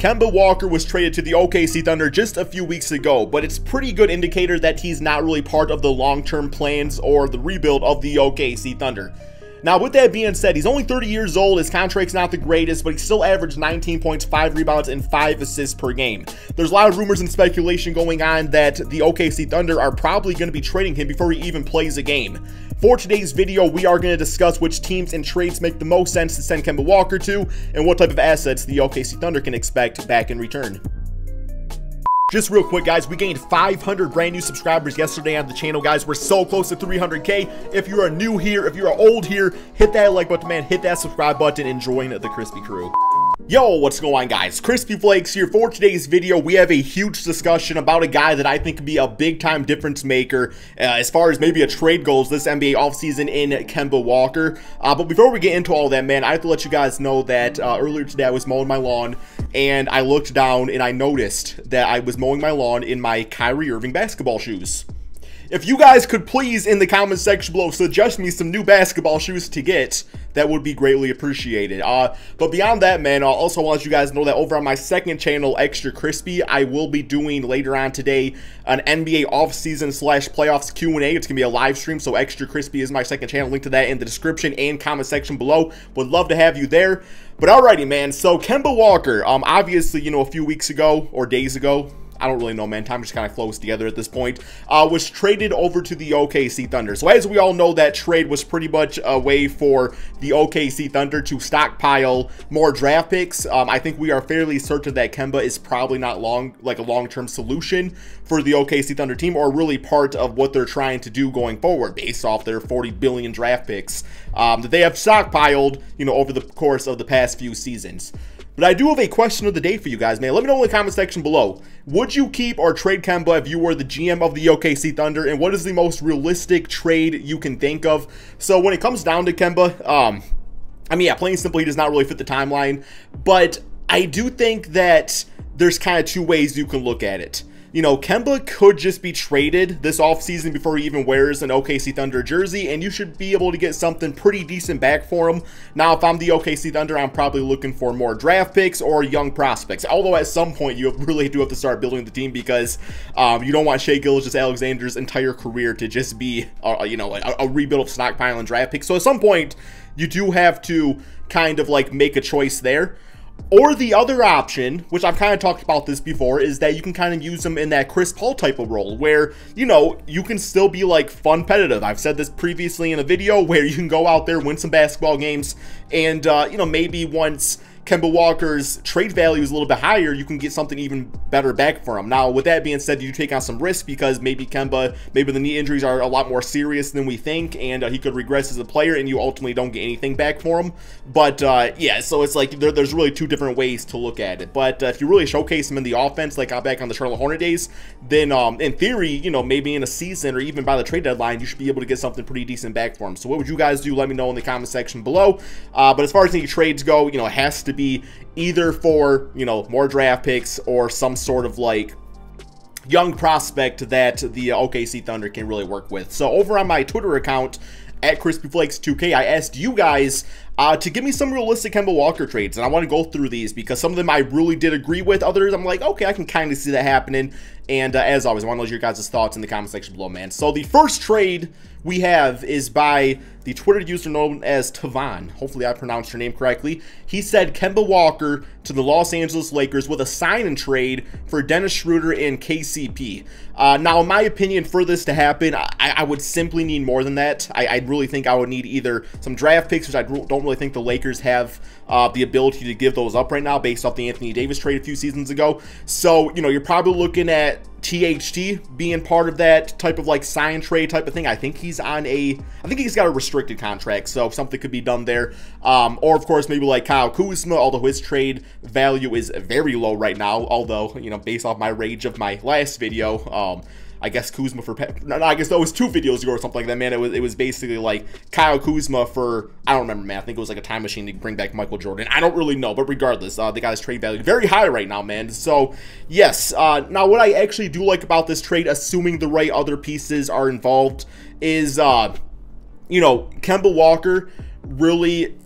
Kemba Walker was traded to the OKC Thunder just a few weeks ago, but it's a pretty good indicator that he's not really part of the long-term plans or the rebuild of the OKC Thunder. Now, with that being said, he's only 30 years old, his contract's not the greatest, but he still averaged 19 points, 5 rebounds, and 5 assists per game. There's a lot of rumors and speculation going on that the OKC Thunder are probably going to be trading him before he even plays a game. For today's video, we are going to discuss which teams and trades make the most sense to send Kemba Walker to, and what type of assets the OKC Thunder can expect back in return. Just real quick, guys, we gained 500 brand new subscribers yesterday on the channel, guys. We're so close to 300K. If you are new here, if you're old here, hit that like button, man. Hit that subscribe button and join the Crispy crew. Yo, what's going on, guys? Crispy Flakes here. For today's video, we have a huge discussion about a guy that I think could be a big-time difference maker as far as maybe a trade goes this NBA offseason in Kemba Walker. But before we get into all that, man, I have to let you guys know that earlier today I was mowing my lawn, and I looked down and I noticed that I was mowing my lawn in my Kyrie Irving basketball shoes. If you guys could please, in the comment section below, suggest me some new basketball shoes to get, that would be greatly appreciated. But beyond that, man, I also want you guys to know that over on my second channel, Extra Crispy, I will be doing later on today an NBA offseason / playoffs Q&A. It's going to be a live stream, so Extra Crispy is my second channel. Link to that in the description and comment section below. Would love to have you there. But alrighty, man, so Kemba Walker, obviously, you know, a few weeks ago, or days ago, I don't really know, man. Time just kind of flows together at this point. Was traded over to the OKC Thunder. So as we all know, that trade was pretty much a way for the OKC Thunder to stockpile more draft picks. I think we are fairly certain that Kemba is probably not a long-term solution for the OKC Thunder team, or really part of what they're trying to do going forward based off their 40 billion draft picks that they have stockpiled, you know, over the course of the past few seasons. But I do have a question of the day for you guys, man. Let me know in the comment section below. Would you keep or trade Kemba if you were the GM of the OKC Thunder? And what is the most realistic trade you can think of? So when it comes down to Kemba, I mean, yeah, plain and simple, he does not really fit the timeline. But I do think that there's kind of two ways you can look at it. You know, Kemba could just be traded this offseason before he even wears an OKC Thunder jersey, and you should be able to get something pretty decent back for him. Now, if I'm the OKC Thunder, I'm probably looking for more draft picks or young prospects. Although at some point, you really do have to start building the team, because you don't want Shai Gilgeous-Alexander's entire career to just be, you know, a rebuild of stockpiling draft picks. So at some point, you do have to kind of like make a choice there. Or the other option, which I've kind of talked about this before, is that you can kind of use them in that Chris Paul type of role, where, you know, you can still be like fun competitive. I've said this previously in a video, where you can go out there, win some basketball games, and, you know, maybe once Kemba Walker's trade value is a little bit higher, you can get something even better back for him. Now, with that being said, you take on some risk, because maybe Kemba, maybe the knee injuries are a lot more serious than we think, and he could regress as a player, and you ultimately don't get anything back for him. But yeah, so it's like there's really two different ways to look at it. But if you really showcase him in the offense, like back on the Charlotte Hornet days, then in theory, you know, maybe in a season or even by the trade deadline, you should be able to get something pretty decent back for him. So what would you guys do? Let me know in the comment section below. But as far as any trades go, you know, it has to be either for, you know, more draft picks or some sort of like young prospect that the OKC Thunder can really work with. So over on my Twitter account at CrispyFlakes2K, I asked you guys to give me some realistic Kemba Walker trades, and I want to go through these because some of them I really did agree with. Others I'm like, okay, I can kind of see that happening. And as always, I want to know your guys' thoughts in the comment section below, man. So the first trade we have is by the Twitter user known as Tavon. Hopefully I pronounced your name correctly. He said Kemba Walker to the Los Angeles Lakers with a sign and trade for Dennis Schroeder and KCP. Now, in my opinion, for this to happen, I would simply need more than that. I really think I would need either some draft picks, which I don't really think the Lakers have the ability to give those up right now based off the Anthony Davis trade a few seasons ago. So, you know, you're probably looking at THT being part of that type of like sign trade type of thing. I think he's on I think he's got a restricted contract, so something could be done there. Or of course, maybe like Kyle Kuzma, although his trade value is very low right now. Although, you know, based off my rage of my last video, I guess Kuzma for, no, I guess that was 2 videos ago or something like that, man. It was basically like Kyle Kuzma for, I don't remember, man. I think it was like a time machine to bring back Michael Jordan. I don't really know, but regardless, the guy's trade value very high right now, man. So yes, now what I actually do like about this trade, assuming the right other pieces are involved, is you know, Kemba Walker really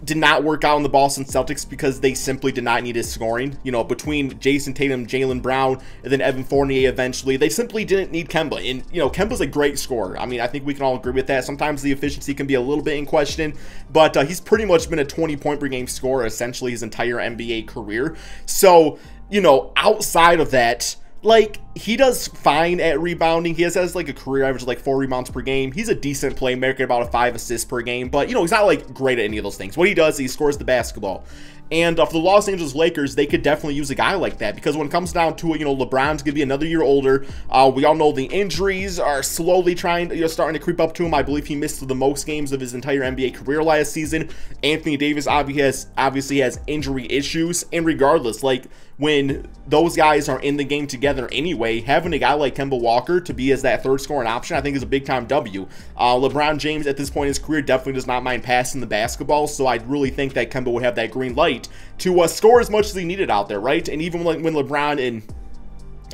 did not work out in the Boston Celtics because they simply did not need his scoring. You know, between Jason Tatum, Jaylen Brown, and then Evan Fournier eventually, they simply didn't need Kemba. And, you know, Kemba's a great scorer. I mean, I think we can all agree with that. Sometimes the efficiency can be a little bit in question, but he's pretty much been a 20-point per game scorer essentially his entire NBA career. So, you know, outside of that, like, he does fine at rebounding. He has like a career average of like 4 rebounds per game. He's a decent playmaker, about a 5 assists per game, but, you know, he's not like great at any of those things. What he does, he scores the basketball. And for the Los Angeles Lakers, they could definitely use a guy like that, because when it comes down to it, you know, LeBron's gonna be another year older. We all know the injuries are slowly trying to, you know, starting to creep up to him. I believe he missed the most games of his entire NBA career last season. Anthony Davis obviously has injury issues, and regardless, like, when those guys are in the game together anyway, having a guy like Kemba Walker to be as that third scoring option, I think is a big-time W. LeBron James, at this point in his career, definitely does not mind passing the basketball, so I really think that Kemba would have that green light to score as much as he needed out there, right? And even when LeBron and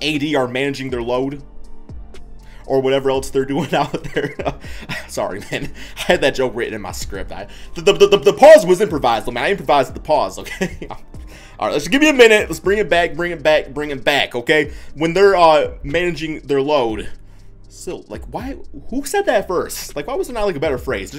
AD are managing their load, or whatever else they're doing out there. Sorry, man. I had that joke written in my script. The pause was improvised, man. I improvised the pause, okay? All right, let's give me a minute. Let's bring it back, okay? When they're managing their load. So, like, why? Who said that first? Like, why was there not, like, a better phrase?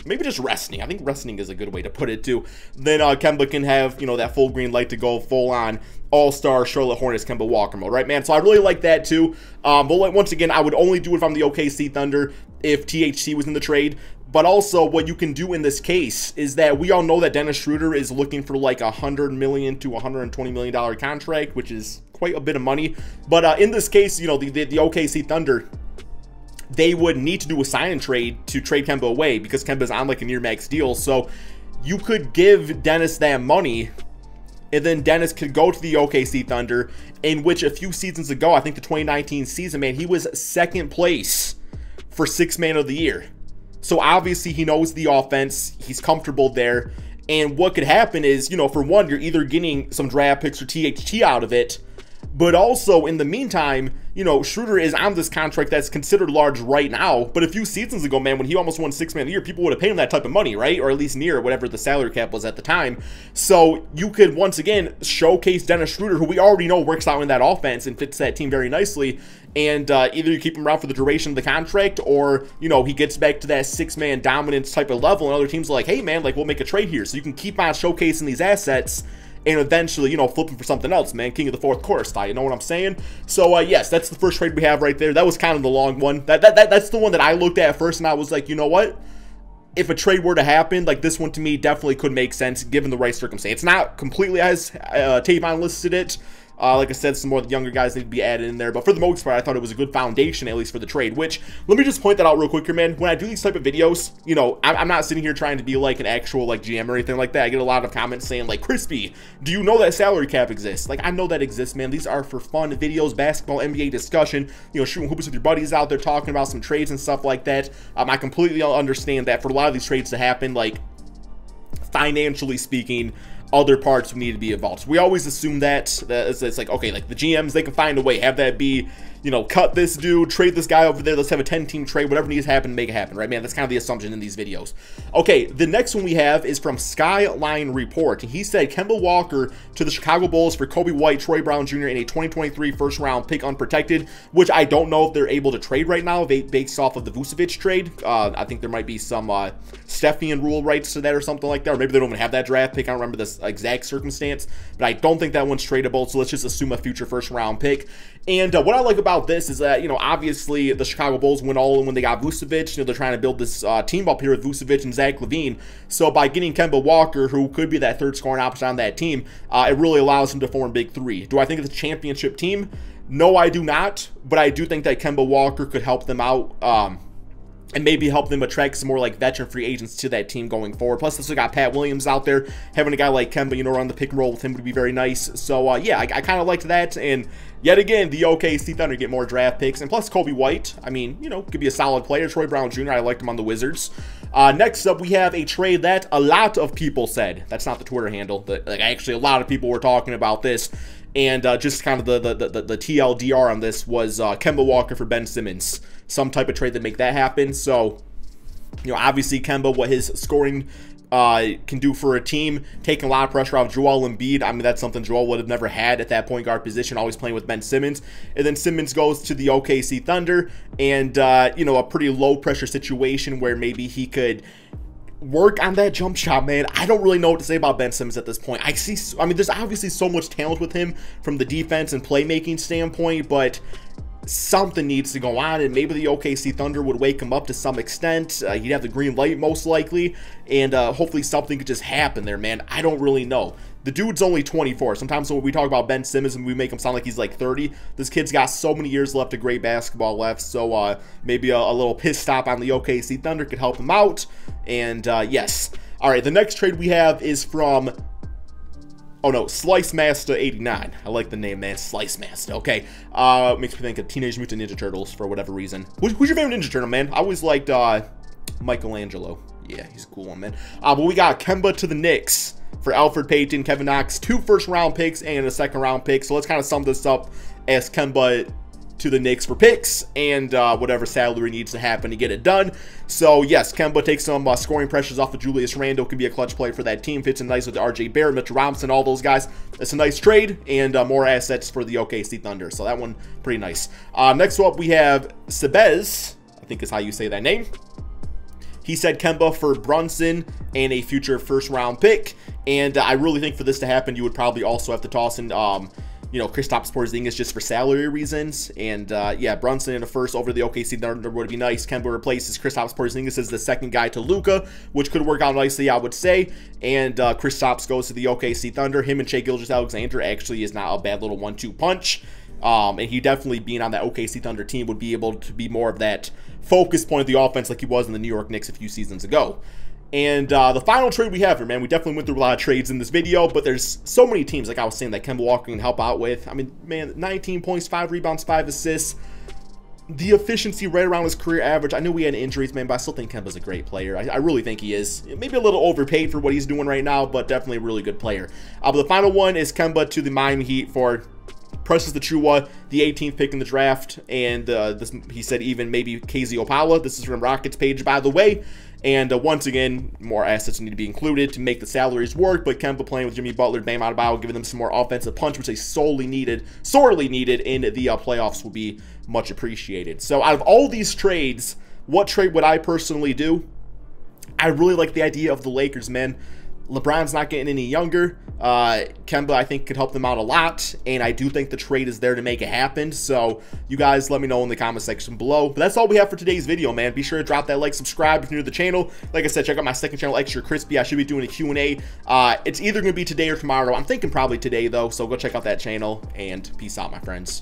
Maybe just resting. I think resting is a good way to put it, too. Then Kemba can have, you know, that full green light to go full-on all-star Charlotte Hornets Kemba Walker mode, right, man? So I really like that, too. But once again, I would only do it if I'm the OKC Thunder, if THT was in the trade. But also, what you can do in this case is that we all know that Dennis Schroeder is looking for like $100 million to $120 million contract, which is quite a bit of money. But in this case, you know, the OKC Thunder, they would need to do a sign and trade to trade Kemba away, because Kemba's on like a near max deal. So you could give Dennis that money, and then Dennis could go to the OKC Thunder, in which a few seasons ago, I think the 2019 season, man, he was second place for Sixth Man of the Year. So obviously he knows the offense, he's comfortable there, and what could happen is, you know, for one, you're either getting some draft picks or THT out of it, but also in the meantime, you know, Schroeder is on this contract that's considered large right now, but a few seasons ago, man, when he almost won Sixth Man of the Year, people would have paid him that type of money, right? Or at least near whatever the salary cap was at the time. So you could once again showcase Dennis Schroeder, who we already know works out in that offense and fits that team very nicely, and either you keep him around for the duration of the contract, or, you know, he gets back to that six-man dominance type of level, and other teams are like, hey, man, like, we'll make a trade here. So you can keep on showcasing these assets and eventually, you know, flipping for something else, man. King of the fourth quarter style, you know what I'm saying? So, yes, that's the first trade we have right there. That was kind of the long one. That's the one that I looked at first, and I was like, you know what? If a trade were to happen, like, this one to me definitely could make sense given the right circumstance. It's not completely as Tavon listed it. Like I said, some more of the younger guys need to be added in there. But for the most part, I thought it was a good foundation, at least for the trade. Which, let me just point that out real quick here, man. When I do these type of videos, you know, I'm not sitting here trying to be like an actual, like, GM or anything like that. I get a lot of comments saying, like, Crispy, do you know that salary cap exists? Like, I know that exists, man. These are for fun videos, basketball, NBA discussion, you know, shooting hoops with your buddies out there, talking about some trades and stuff like that. I completely understand that for a lot of these trades to happen, like, financially speaking, other parts need to be involved. We always assume that it's like, okay, like the GMs, they can find a way, have that be, you know, cut this dude, trade this guy over there, let's have a 10-team trade, whatever needs to happen, make it happen, right, man? That's kind of the assumption in these videos. Okay, the next one we have is from Skyline Report. He said Kemba Walker to the Chicago Bulls for Kobe White, Troy Brown Jr. in a 2023 first-round pick unprotected, which I don't know if they're able to trade right now based off of the Vucevic trade. I think there might be some Stephian rule rights to that or something like that, or maybe they don't even have that draft pick. I don't remember this exact circumstance, but I don't think that one's tradable, so let's just assume a future first-round pick. And what I like about this is that, you know, obviously the Chicago Bulls went all in when they got Vucevic. You know, they're trying to build this team up here with Vucevic and Zach LaVine. So by getting Kemba Walker, who could be that third scoring option on that team, it really allows him to form Big Three. Do I think it's a championship team? No, I do not. But I do think that Kemba Walker could help them out. And maybe help them attract some more, like, veteran free agents to that team going forward. Plus, they still got Pat Williams out there. Having a guy like Kemba, you know, run the pick and roll with him would be very nice. So, yeah, I kind of liked that. And yet again, the OKC Thunder get more draft picks. And plus, Kobe White, I mean, you know, could be a solid player. Troy Brown Jr., I liked him on the Wizards. Next up, we have a trade that a lot of people said. That's not the Twitter handle. But, like, actually, a lot of people were talking about this. And just kind of the TLDR on this was Kemba Walker for Ben Simmons. Some type of trade that make that happen. So, you know, obviously Kemba, what his scoring can do for a team, taking a lot of pressure off Joel Embiid. I mean, that's something Joel would have never had at that point guard position, always playing with Ben Simmons. And then Simmons goes to the OKC Thunder, and, you know, a pretty low pressure situation where maybe he could work on that jump shot, man. I don't really know what to say about Ben Simmons at this point. I mean, there's obviously so much talent with him from the defense and playmaking standpoint, but something needs to go on, and maybe the OKC Thunder would wake him up to some extent. He'd have the green light most likely, and hopefully something could just happen there, man. I don't really know. The dude's only 24. Sometimes when we talk about Ben Simmons and we make him sound like he's like 30, this kid's got so many years left of great basketball left, so maybe a little piss stop on the OKC Thunder could help him out, and yes. All right, the next trade we have is from... oh no, Slice Master 89. I like the name, man. Slice Master. Okay. Makes me think of Teenage Mutant Ninja Turtles for whatever reason. Who's your favorite Ninja Turtle, man? I always liked Michelangelo. Yeah, he's a cool one, man. But we got Kemba to the Knicks for Alfred Payton, Kevin Knox, 2 first-round picks and a second-round pick. So let's kind of sum this up as Kemba to the Knicks for picks and whatever salary needs to happen to get it done. So yes, Kemba takes some scoring pressures off of Julius Randle, can be a clutch player for that team, fits in nice with RJ Barrett, Mitchell Robinson, all those guys. It's a nice trade, and more assets for the OKC Thunder, so that one pretty nice. Next up we have Sebez, I think is how you say that name. He said Kemba for Brunson and a future first-round pick, and I really think for this to happen, you would probably also have to toss in you know, Kristaps Porzingis just for salary reasons. And yeah, Brunson in a first over the OKC Thunder would be nice. Kemba replaces Kristaps Porzingis as the second guy to Luka, which could work out nicely, I would say. And Kristaps goes to the OKC Thunder. Him and Shai Gilgeous-Alexander actually is not a bad little 1-2 punch. And he definitely, being on that OKC Thunder team, would be able to be more of that focus point of the offense like he was in the New York Knicks a few seasons ago. And the final trade we have here, man, we definitely went through a lot of trades in this video, but there's so many teams, like I was saying, that Kemba Walker can help out with. I mean, man, 19 points, 5 rebounds, 5 assists. The efficiency right around his career average. I know we had injuries, man, but I still think Kemba's a great player. I really think he is. Maybe a little overpaid for what he's doing right now, but definitely a really good player. But the final one is Kemba to the Miami Heat for Precious Achiuwa, the 18th pick in the draft, and he said even maybe KZ Opala. This is from Rockets page, by the way. And once again, more assets need to be included to make the salaries work, but Kemba playing with Jimmy Butler, Bam Adebayo, giving them some more offensive punch, which they sorely needed in the playoffs, will be much appreciated. So out of all these trades, what trade would I personally do? I really like the idea of the Lakers, man. LeBron's not getting any younger. Kemba, I think, could help them out a lot, and I do think the trade is there to make it happen. So you guys let me know in the comment section below. But that's all we have for today's video, man. Be sure to drop that like, subscribe if you're new to the channel. Like I said, check out my second channel, Extra Crispy. I should be doing a Q&A. It's either going to be today or tomorrow. I'm thinking probably today, though, so go check out that channel, and peace out, my friends.